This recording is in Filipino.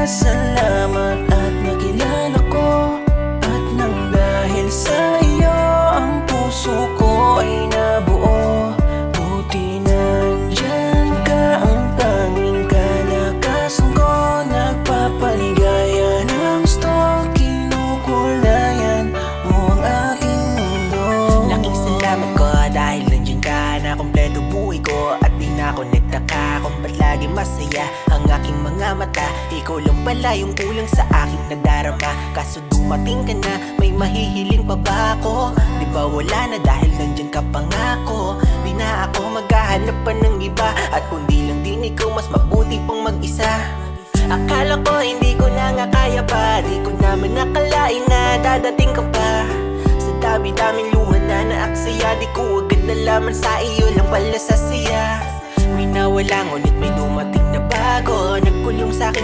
Salamat at nakilala ko. At nang dahil sa iyo ang puso ko ay nabuo. Buti nandyan ka, ang tanging kalakasan ko. Nagpapaligaya ng gusto, kinukulayan mo ang aking mundo. Laking salamat ko dahil nandyan ka na kompleto buhay ko. At di na ako nagtaka kung ba't lagi masaya ang aking mga mata. Ikaw lang pala yung kulang sa aking nadarama. Kaso dumating ka na, may mahihiling pa ba ako? Di ba wala na dahil nandyan ka pa nga ako. Di na ako maghahanap pa ng iba. At kundi lang din ikaw, mas mabuti pang mag-isa. Akala ko hindi ko na nga kaya pa. Di ko naman nakalain na dadating ka pa. Sa dami-daming luha na naaksaya, di ko agad nalaman sa iyo lang pala sa siya. May nawala ngunit may dumating na bago. Nagkulong sa'kin